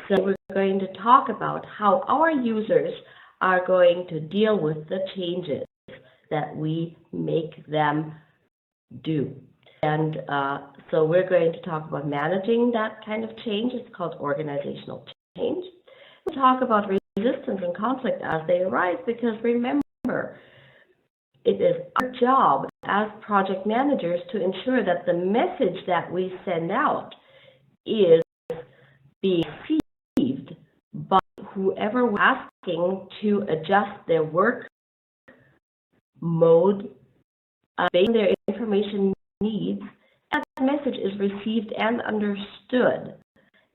So we're going to talk about how our users are going to deal with the changes that we make them do. And so we're going to talk about managing that kind of change. It's called organizational change. We'll talk about resistance and conflict as they arise, because remember, it is our job as project managers to ensure that the message that we send out is being received by whoever we're asking to adjust their work mode based on their information needs, and that message is received and understood.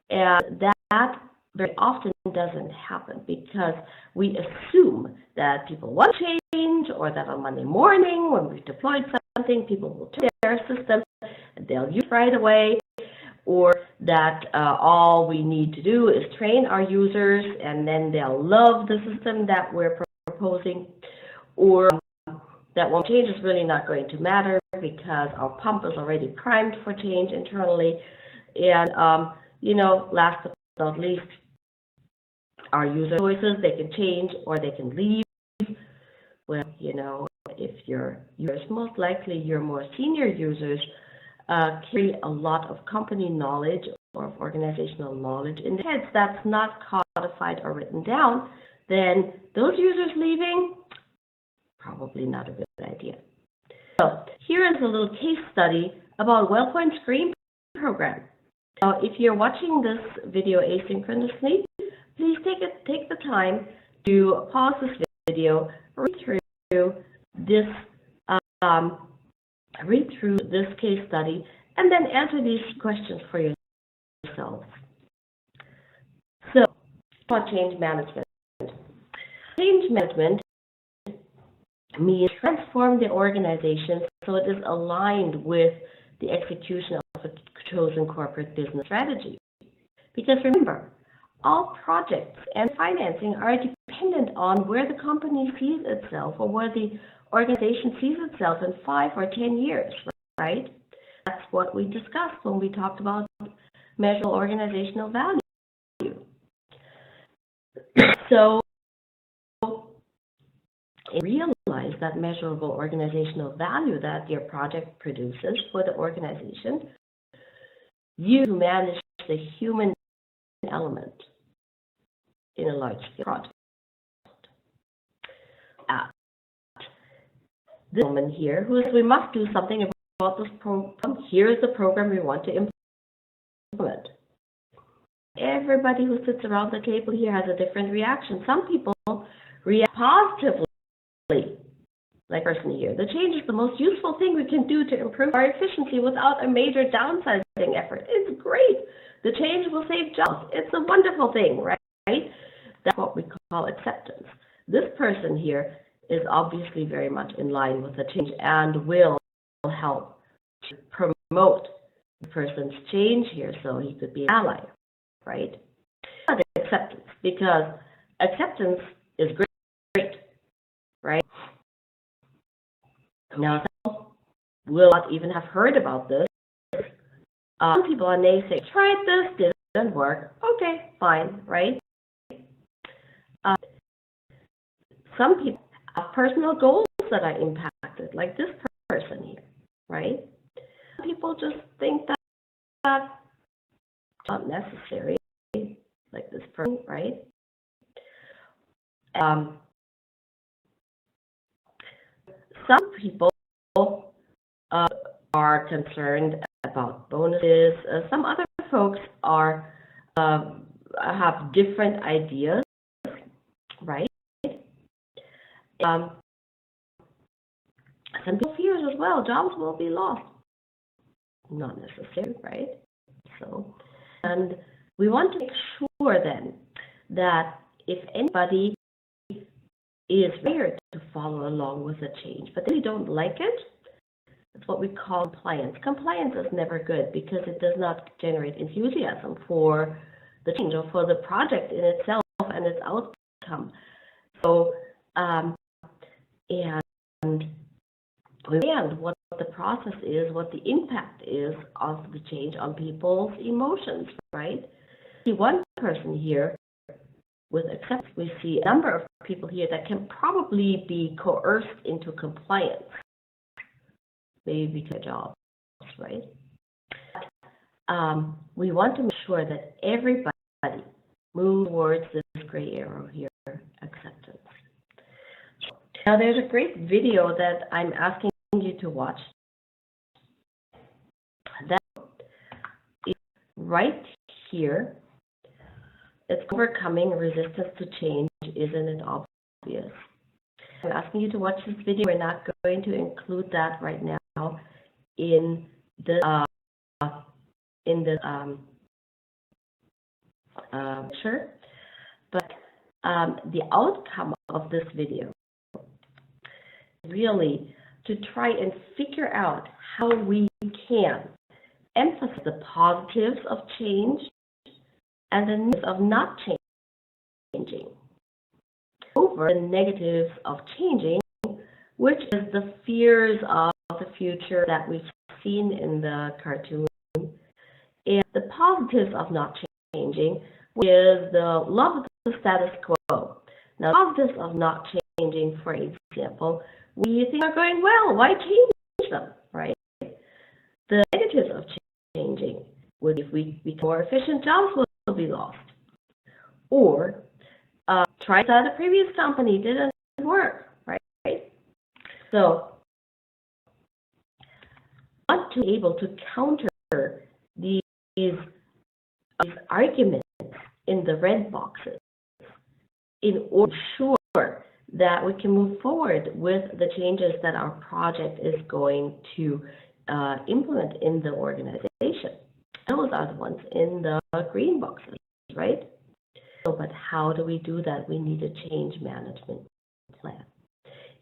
And that very often doesn't happen because we assume that people want to change, or that on Monday morning when we've deployed something, people will change their system and they'll use it right away, or that all we need to do is train our users and then they'll love the system that we're proposing, or that one change is really not going to matter because our pump is already primed for change internally. And, last but not least, our user choices, they can change or they can leave. Well, if your users, most likely your more senior users, carry a lot of company knowledge or organizational knowledge in their heads that's not codified or written down, then those users leaving, probably not a good idea. So here is a little case study about WellPoint's Green program. Now, if you're watching this video asynchronously, please take the time to pause this video, read through this case study, and then answer these questions for yourselves. So, about change management. Change management means transform the organization so it is aligned with the execution of a chosen corporate business strategy. Because remember, all projects and financing are dependent on where the company sees itself, or where the organization sees itself in 5 or 10 years, right? That's what we discussed when we talked about measurable organizational value. So, realize that measurable organizational value that your project produces for the organization, you manage the human element in a large-scale project. This woman here who says we must do something about this program. Here is the program we want to implement. Everybody who sits around the table here has a different reaction. Some people react positively, like the person here. The change is the most useful thing we can do to improve our efficiency without a major downsizing effort. It's great. The change will save jobs. It's a wonderful thing, right? That's what we call acceptance. This person here is obviously very much in line with the change and will help to promote the person's change here so he could be an ally, right? But acceptance, because acceptance is great, right? Now, some will not even have heard about this. Some people are naysaying, tried this, didn't work. Okay, fine, right? Some people have personal goals that are impacted, like this person here, right? Some people just think that that's not necessary, like this person, right? Some people are concerned about bonuses. Some other folks are have different ideas, right? Some people fear as well, jobs will be lost. Not necessary, right? So, and we want to make sure then that if anybody is required to follow along with a change, but they don't like it, it's what we call compliance. Compliance is never good because it does not generate enthusiasm for the change or for the project in itself and its outcome. So, and we understand what the process is, what the impact is of the change on people's emotions, right? We want person here with acceptance. We see a number of people here that can probably be coerced into compliance, maybe because of jobs, right? We want to make sure that everybody moves towards this gray arrow here, acceptance. Now, there's a great video that I'm asking you to watch. That is right here. It's overcoming resistance to change, isn't it obvious? I'm asking you to watch this video. We're not going to include that right now in the lecture, but the outcome of this video is really to try and figure out how we can emphasize the positives of change and the negatives of not changing over the negatives of changing, which is the fears of the future that we've seen in the cartoon, and the positives of not changing, which is the love of the status quo. Now, the positives of not changing, for example, we think are going well. Why change them, right? The negatives of changing would be if we become more efficient, jobs will be lost. Or try that the previous company didn't work, right? So we want to be able to counter these arguments in the red boxes in order to ensure that we can move forward with the changes that our project is going to implement in the organization. Those are the ones in the green boxes, right? So, but how do we do that? We need a change management plan.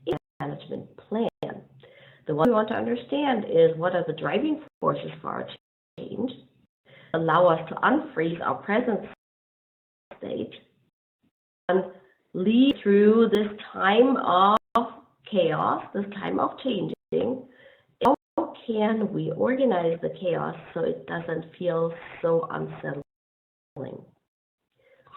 In a management plan, the one we want to understand is what are the driving forces for our change, allow us to unfreeze our present state, and lead through this time of chaos, this time of changing. How can we organize the chaos so it doesn't feel so unsettling?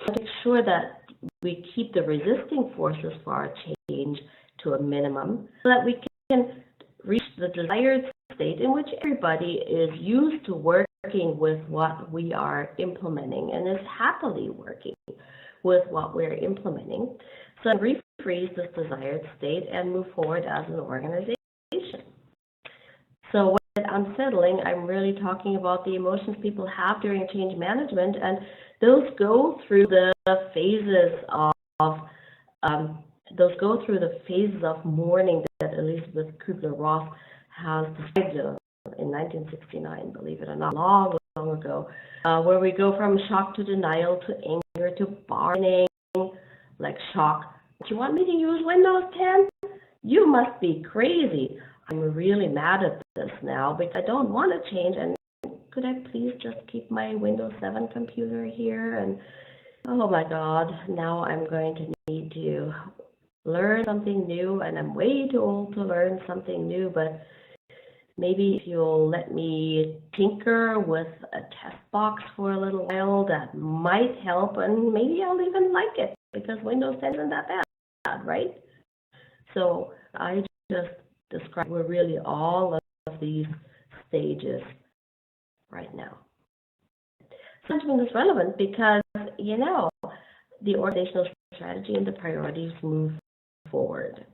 Make sure that we keep the resisting forces for our change to a minimum so that we can reach the desired state in which everybody is used to working with what we are implementing and is happily working with what we're implementing. So refreeze this desired state and move forward as an organization. So with unsettling, I'm really talking about the emotions people have during change management, and those go through the phases of mourning that Elizabeth Kubler-Ross has described in 1969, believe it or not, long ago, where we go from shock to denial to anger to bargaining, like shock. Do you want me to use Windows 10? You must be crazy. I'm really mad at this now because I don't want to change, and could I please just keep my Windows 7 computer here? And oh my God, now I'm going to need to learn something new, and I'm way too old to learn something new, but maybe if you'll let me tinker with a test box for a little while, that might help, and maybe I'll even like it because Windows 10 isn't that bad, right? So I just described we're really all of these stages right now. Management is relevant because, you know, the organizational strategy and the priorities move forward.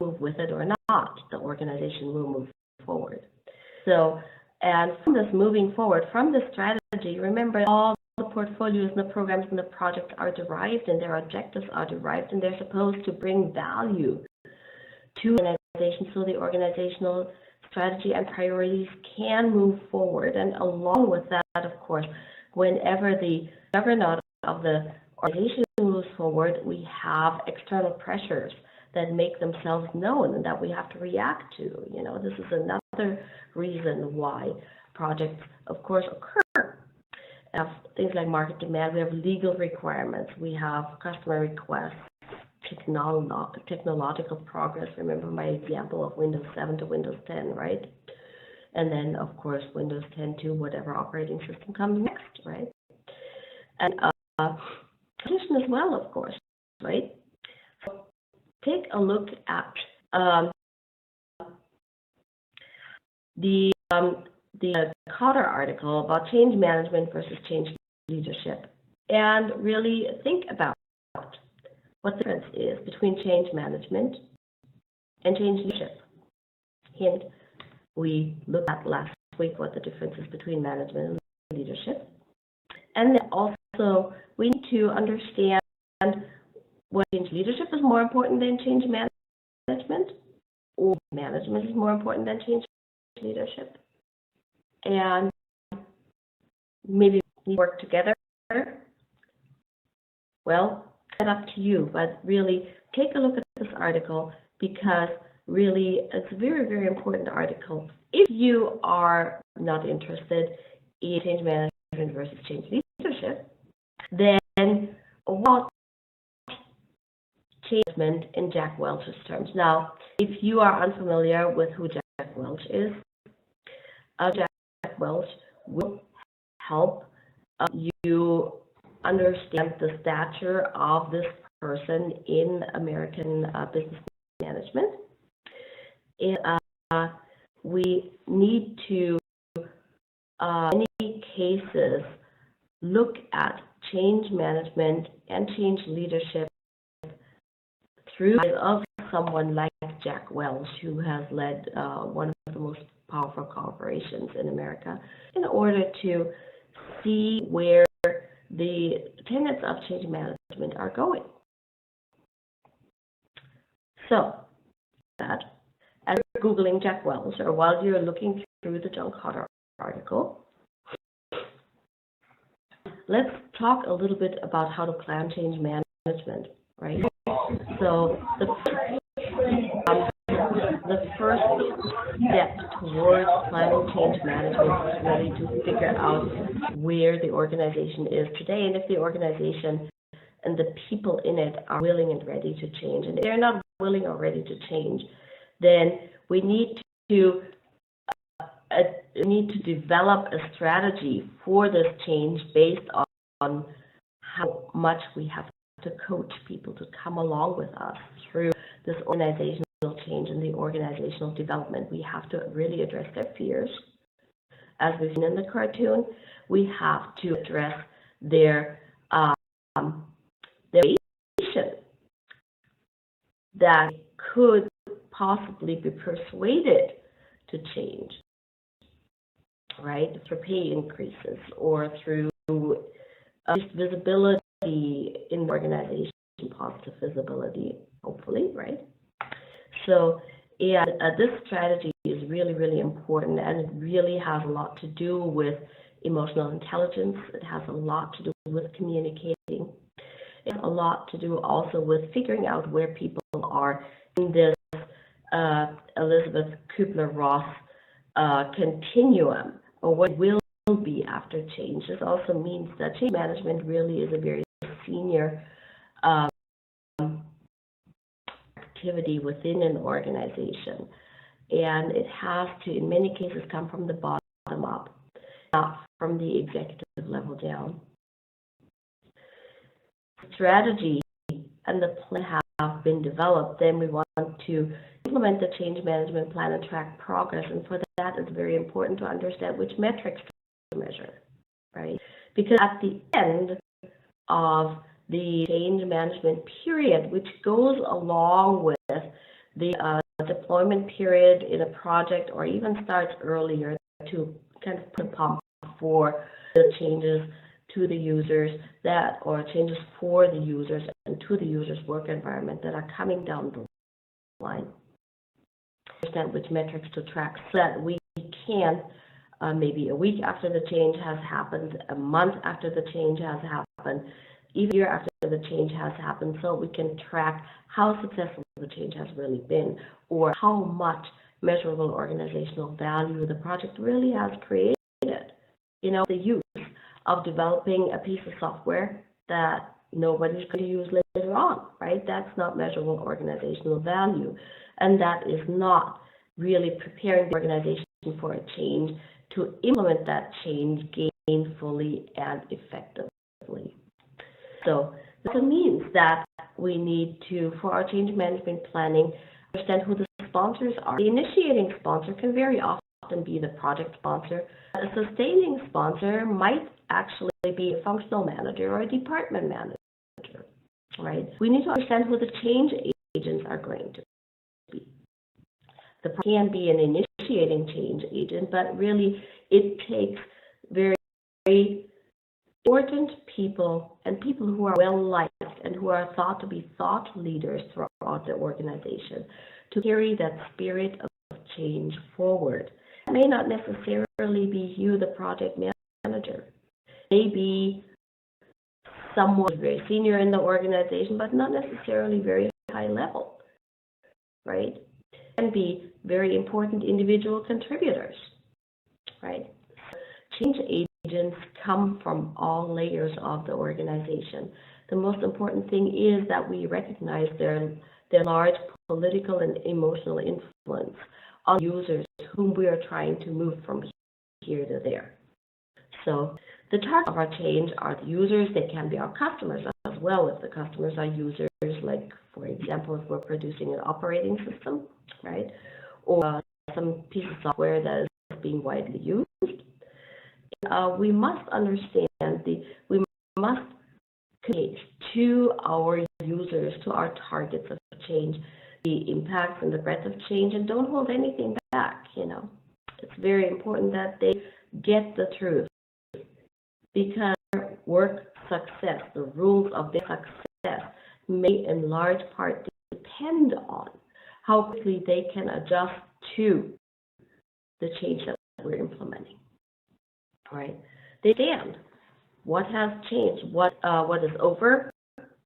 Move with it or not, the organization will move forward. So, and from this moving forward, from the strategy, remember all the portfolios and the programs and the projects are derived and their objectives are derived and they're supposed to bring value to the organization so the organizational strategy and priorities can move forward. And along with that, of course, whenever the juggernaut of the organization moves forward, we have external pressures that make themselves known and that we have to react to. You know, this is another reason why projects, of course, occur. We have things like market demand, we have legal requirements, we have customer requests, technological progress. Remember my example of Windows 7 to Windows 10, right? And then, of course, Windows 10 to whatever operating system comes next, right? And competition as well, of course, right? So take a look at the Cotter article about change management versus change leadership, and really think about what the difference is between change management and change leadership. Hint, we looked at last week what the difference is between management and leadership. And then also, we need to understand what change leadership is more important than change management, or management is more important than change leadership. And maybe we work together. Well, it's up to you, but really take a look at this article, because really it's a very, very important article. If you are not interested in change management versus change leadership, then what change management in Jack Welch's terms. Now, if you are unfamiliar with who Jack Welch is, Jack Welch will help you understand the stature of this person in American business management. And we need to, in many cases, look at change management and change leadership through the eyes of someone like Jack Welch, who has led one of the most powerful corporations in America, in order to see where the tenets of change management are going. So, that as you're Googling Jack Welch, or while you're looking through the John Cotter article, let's talk a little bit about how to plan change management, right? So the first step towards planning change management is really to figure out where the organization is today, and if the organization and the people in it are willing and ready to change. And if they're not willing or ready to change, then we need to develop a strategy for this change based on how much we have to coach people to come along with us through this organizational change and the organizational development. We have to really address their fears. As we've seen in the cartoon, we have to address their motivation that could possibly be persuaded to change, right? Through pay increases or through visibility in the organization, positive visibility, hopefully, right? So, and this strategy is really, really important, and it really has a lot to do with emotional intelligence. It has a lot to do with communicating. It has a lot to do also with figuring out where people are in this Elizabeth Kubler-Ross continuum, or what will be after change. This also means that change management really is a very senior activity within an organization, and it has to, in many cases, come from the bottom up, not from the executive level down. Strategy and the plan have been developed, then we want to implement the change management plan and track progress, and for that it's very important to understand which metrics to measure, right? Because at the end of the change management period, which goes along with the deployment period in a project, or even starts earlier to kind of put a pump for the changes to the users or changes for the users and to the users' work environment that are coming down the line. Understand which metrics to track so that we can, maybe a week after the change has happened, a month after the change has happened, even a year after the change has happened, so we can track how successful the change has really been, or how much measurable organizational value the project really has created. You know, the use of developing a piece of software that nobody's going to use later on, right? That's not measurable organizational value. And that is not really preparing the organization for a change to implement that change gainfully and effectively. So this means that we need to, for our change management planning, understand who the sponsors are. The initiating sponsor can very often be the project sponsor. A sustaining sponsor might actually be a functional manager or a department manager, right? We need to understand who the change agents are going to be. The can be an initiating change agent, but really it takes very, very important people and people who are well liked and who are thought to be thought leaders throughout the organization to carry that spirit of change forward. It may not necessarily be you, the project manager. Maybe someone very senior in the organization, but not necessarily very high level, right? Can be very important individual contributors, right? Change agents come from all layers of the organization. The most important thing is that we recognize their large political and emotional influence on users whom we are trying to move from here to there. So the target of our change are the users. They can be our customers as well if the customers are users, like, for example, if we're producing an operating system, right? Or some piece of software that is being widely used. We must understand we must communicate to our users, to our targets of change, the impacts and the breadth of change, and don't hold anything back. It's very important that they get the truth, because work success, the rules of their success, may in large part depend on how quickly they can adjust to the change that we're implementing. All right, they understand what has changed, what is over,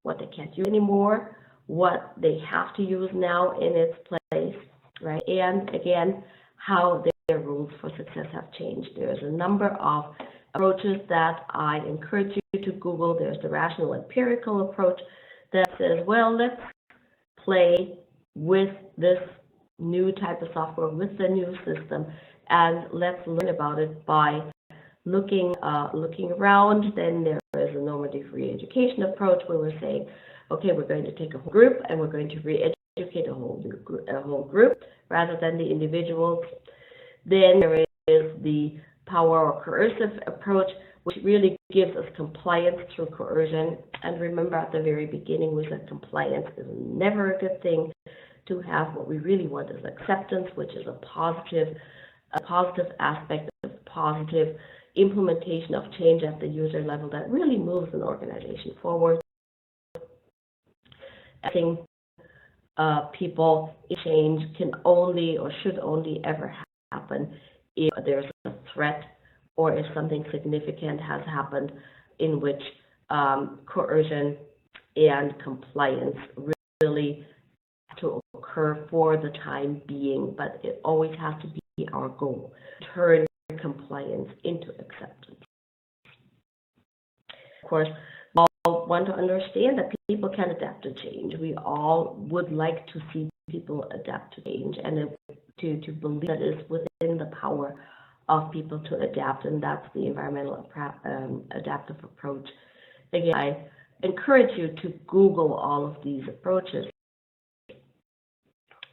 what they can't use anymore, what they have to use now in its place, right? And again, how their rules for success have changed. There's a number of approaches that I encourage you to Google. There's the rational empirical approach that says, well, let's play with this new type of software, with the new system, and let's learn about it by looking around. Then there is a normative re-education approach where we're saying, okay, we're going to take a whole group and we're going to re-educate a whole group rather than the individuals. Then there is the power or coercive approach, which really gives us compliance through coercion. And remember, at the very beginning, we said compliance is never a good thing. To have what we really want is acceptance, which is a positive aspect of positive implementation of change at the user level that really moves an organization forward. I think people change can only or should only ever happen if there's a threat or if something significant has happened in which coercion and compliance really have to occur for the time being, but it always has to be our goal, turn compliance into acceptance. Of course, we all want to understand that people can adapt to change. We all would like to see people adapt to change and to believe that it's within the power of people to adapt, and that's the environmental adaptive approach. Again, I encourage you to Google all of these approaches.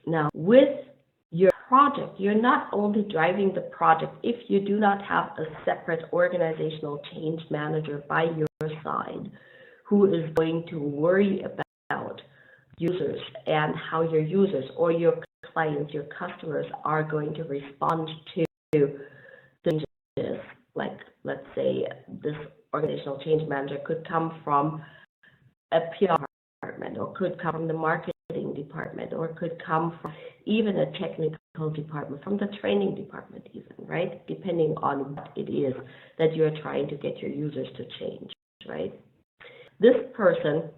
Now, with your project, you're not only driving the project if you do not have a separate organizational change manager by your side who is going to worry about users and how your users or your clients, your customers are going to respond to changes. Like, let's say this organizational change manager could come from a PR department, or could come from the marketing department, or could come from even a technical department, from the training department even, right? Depending on what it is that you're trying to get your users to change, right? This person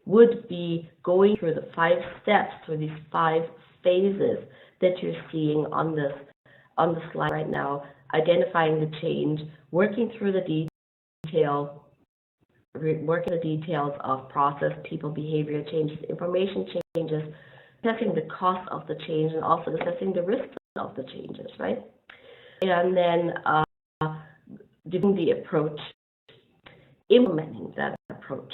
would be going through the 5 steps, through these 5 phases that you're seeing on the slide right now, identifying the change, working through the details of process, people, behavior changes, information changes, assessing the cost of the change, and also assessing the risks of the changes, right? And then doing the approach, implementing that approach.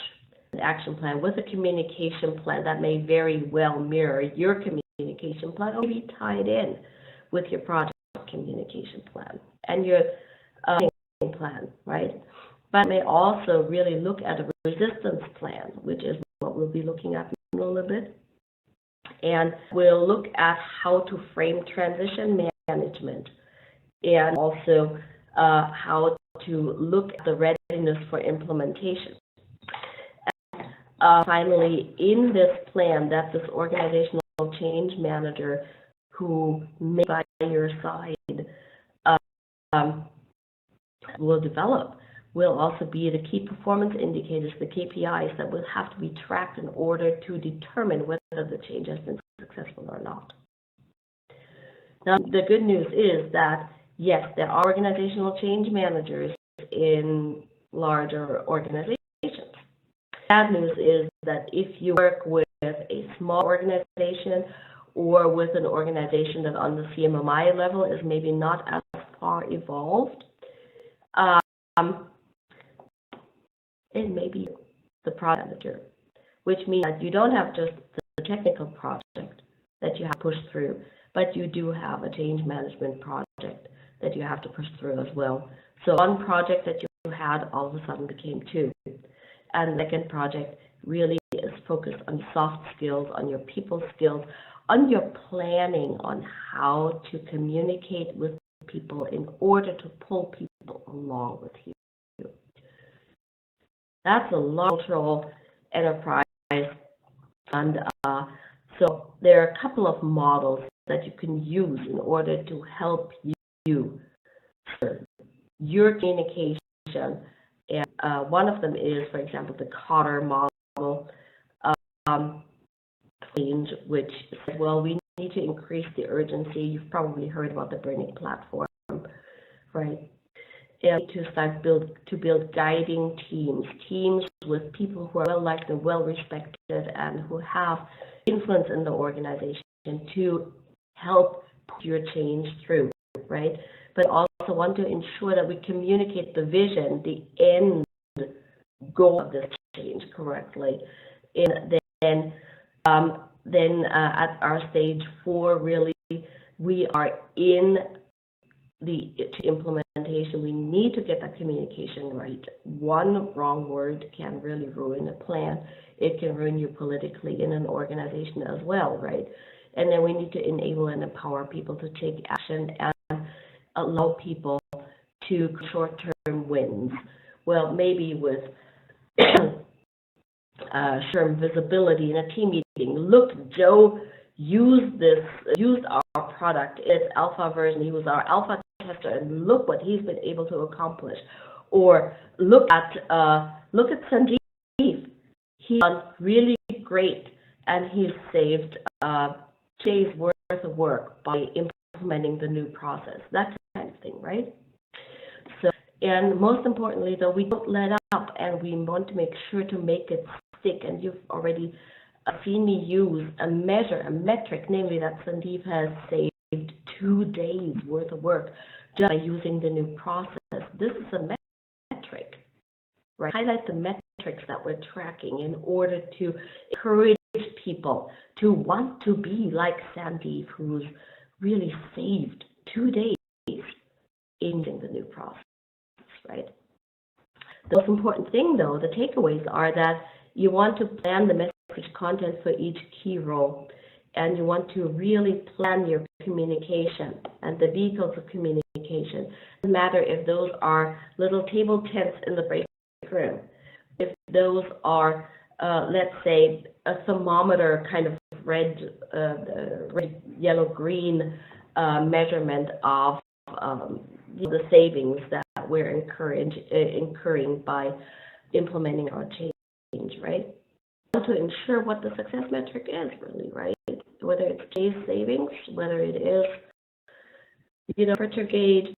action plan with a communication plan that may very well mirror your communication plan or be tied in with your project communication plan and your plan, right? But may also really look at a resistance plan, which is what we'll be looking at in a little bit. And we'll look at how to frame transition management and also how to look at the readiness for implementation. And, finally, in this plan that this organizational change manager who may be by your side will develop will also be the key performance indicators, the KPIs that will have to be tracked in order to determine whether the change has been successful or not. Now, the good news is that, yes, there are organizational change managers in larger organizations. Bad news is that if you work with a small organization or with an organization that on the CMMI level is maybe not as far evolved, it may be the project manager, which means that you don't have just the technical project that you have to push through, but you do have a change management project that you have to push through as well. So one project that you had all of a sudden became two. And the second project really is focused on soft skills, on your people skills, on your planning on how to communicate with people in order to pull people along with you. That's a large cultural enterprise, and so there are a couple of models that you can use in order to help you your communication. And one of them is, for example, the Cotter model, which says, well, we need to increase the urgency. You've probably heard about the burning platform, right? And to start to build guiding teams with people who are well liked and well respected and who have influence in the organization to help put your change through, right? But also want to ensure that we communicate the vision, the end goal of this change correctly. And then at our stage 4, really, we are in the implementation. We need to get that communication right. One wrong word can really ruin a plan. It can ruin you politically in an organization as well, right? And then we need to enable and empower people to take action and allow people to short-term wins. Well, maybe with short-term visibility in a team meeting. Look, Joe used our product, its alpha version. He was our alpha tester, and look what he's been able to accomplish. Or look at Sanjeev. He's done really great, and he's saved days worth of work by implementing the new process. That kind of thing, right? So, and most importantly, though, we don't let up, and we want to make sure to make it stick. And you've already seen me use a metric, namely that Sandeep has saved 2 days worth of work just by using the new process. This is a metric, right? Highlight the metrics that we're tracking in order to encourage people to want to be like Sandeep, who's really saved 2 days in using the new process, right? The most important thing, though, the takeaways are that you want to plan the message content for each key role, and you want to really plan your communication and the vehicles of communication. It doesn't matter if those are little table tents in the break room, if those are, let's say, a thermometer kind of red, yellow, green measurement of the savings that we're incurring by implementing our change, right? To ensure what the success metric is, really, right? Whether it's days savings, whether it is, temperature gauge,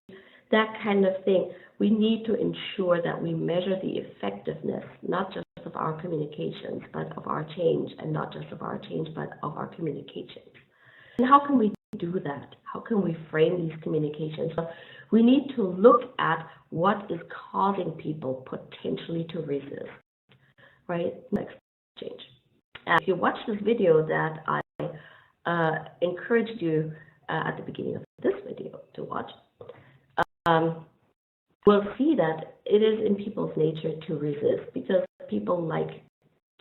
that kind of thing. We need to ensure that we measure the effectiveness, not just of our communications, but of our change, and not just of our change, but of our communications. And how can we do that? How can we frame these communications? So we need to look at what is causing people potentially to resist. right? Next change. And if you watch this video that I encouraged you at the beginning of this video to watch, we'll see that it is in people's nature to resist because people like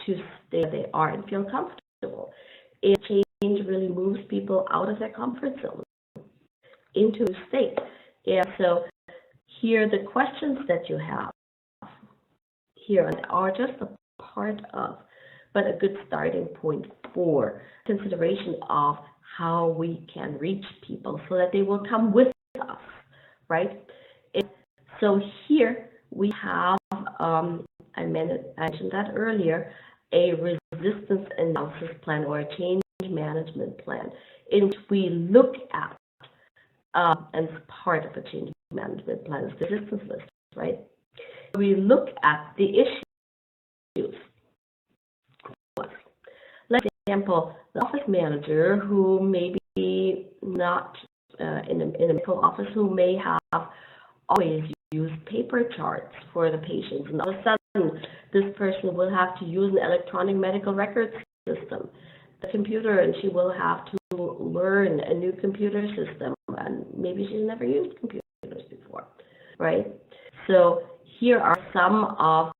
to stay where they are and feel comfortable. And change really moves people out of their comfort zone into a state. And so here the questions that you have here are just a part of, but a good starting point for consideration of how we can reach people so that they will come with us, right? And so here we have, I mentioned that earlier, a resistance analysis plan or a change management plan in which we look at, and it's part of a change management plan, is the resistance list, right? We look at the issues. Like, for example, the office manager who may be not in a medical office, who may have always used paper charts for the patients, and all of a sudden this person will have to use an electronic medical record system, the computer, and she will have to learn a new computer system, and maybe she's never used computers before, right? So here are some of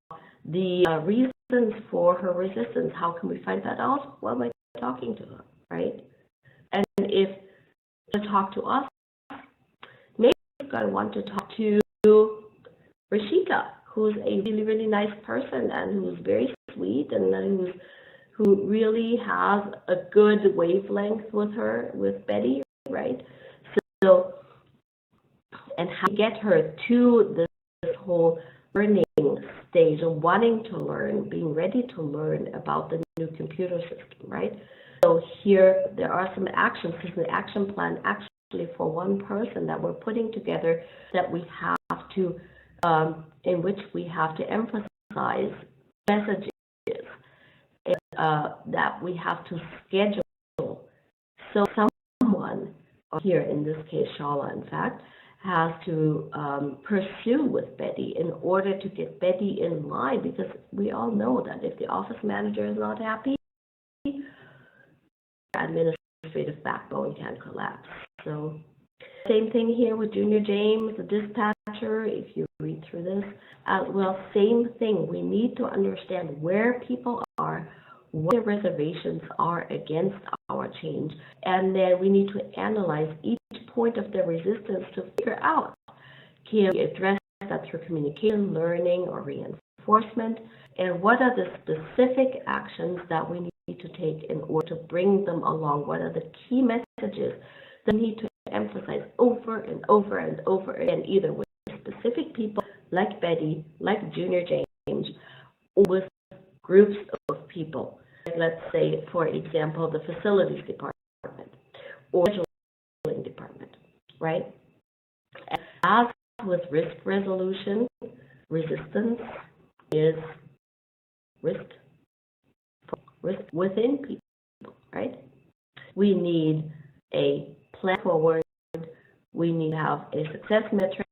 the reasons for her resistance. How can we find that out? Well, by talking to her, right? And if to talk to us, maybe you're going to want to talk to Rashika, who's a really, really nice person and who's very sweet and who really has a good wavelength with Betty, right? So, and how to get her to this whole learning stage of wanting to learn, being ready to learn about the new computer system, right? So here there are some actions. This is an action plan actually for one person that we're putting together that we have to, in which we have to emphasize messages that we have to schedule. So someone, here in this case Shala in fact, has to pursue with Betty in order to get Betty in line, because we all know that if the office manager is not happy, administrative backbone can collapse. So same thing here with Junior James, the dispatcher. If you read through this, well, same thing. We need to understand where people are, what their reservations are against our change, and then we need to analyze each point of their resistance to figure out, can we address that through communication, learning, or reinforcement, and what are the specific actions that we need to take in order to bring them along? What are the key messages that we need to emphasize over and over and over again, either with specific people like Betty, like Junior James, or with groups of people. Let's say, for example, the facilities department or scheduling department, right? And as with risk resolution, resistance is risk within people, right? We need a plan forward, we need to have a success metric,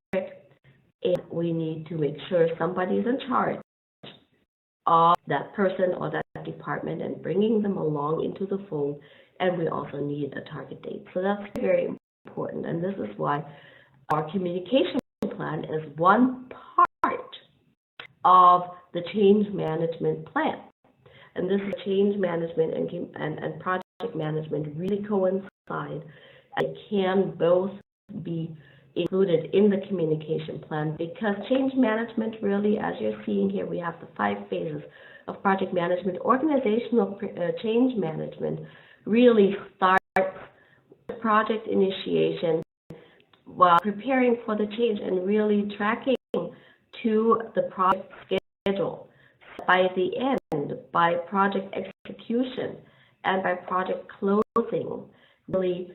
and we need to make sure somebody is in charge of that person or that department and bringing them along into the fold, and we also need a target date. So that's very important, and this is why our communication plan is one part of the change management plan. And this is change management and project management really coincide. It can both be included in the communication plan, because change management really, as you're seeing here, we have the 5 phases of project management. Organizational change management really starts with project initiation while preparing for the change and really tracking to the project schedule. By the end, by project execution and by project closing, really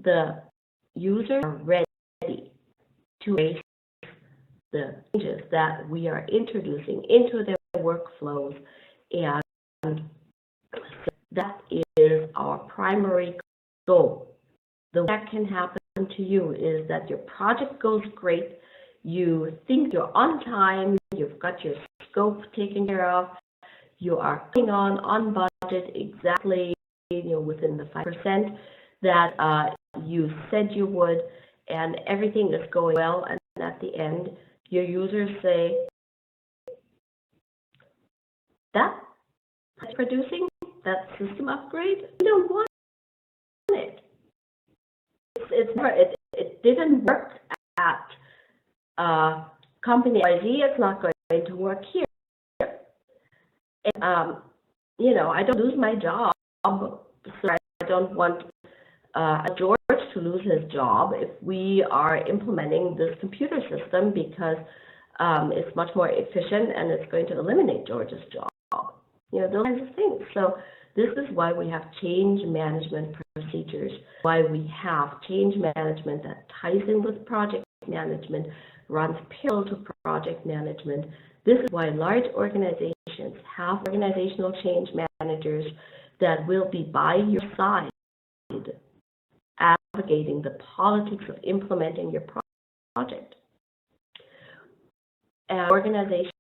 the users are ready to face the changes that we are introducing into their workflows, and so that is our primary goal. The way that can happen to you is that your project goes great, you think you're on time, you've got your scope taken care of. You are putting on budget exactly, within the 5% that you said you would, and everything is going well. And at the end, your users say, that producing, that system upgrade, we don't want it. It didn't work at company YZ. It's not going to work here. And, I don't lose my job, so I don't want George to lose his job if we are implementing this computer system, because it's much more efficient and it's going to eliminate George's job. Those kinds of things. So this is why we have change management procedures, why we have change management that ties in with project management, runs parallel to project management. This is why large organizations have organizational change managers that will be by your side, advocating the politics of implementing your project. And organizations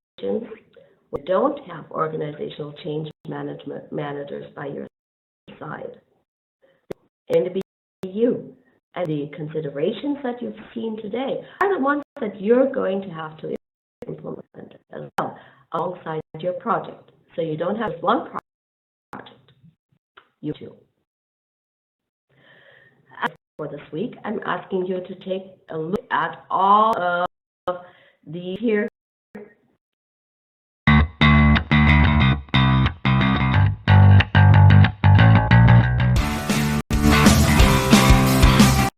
who don't have organizational change management managers by your side, it's going to be you. And the considerations that you've seen today are the ones that you're going to have to implement as well alongside your project. So you don't have one project, you two. As for this week, I'm asking you to take a look at all of these here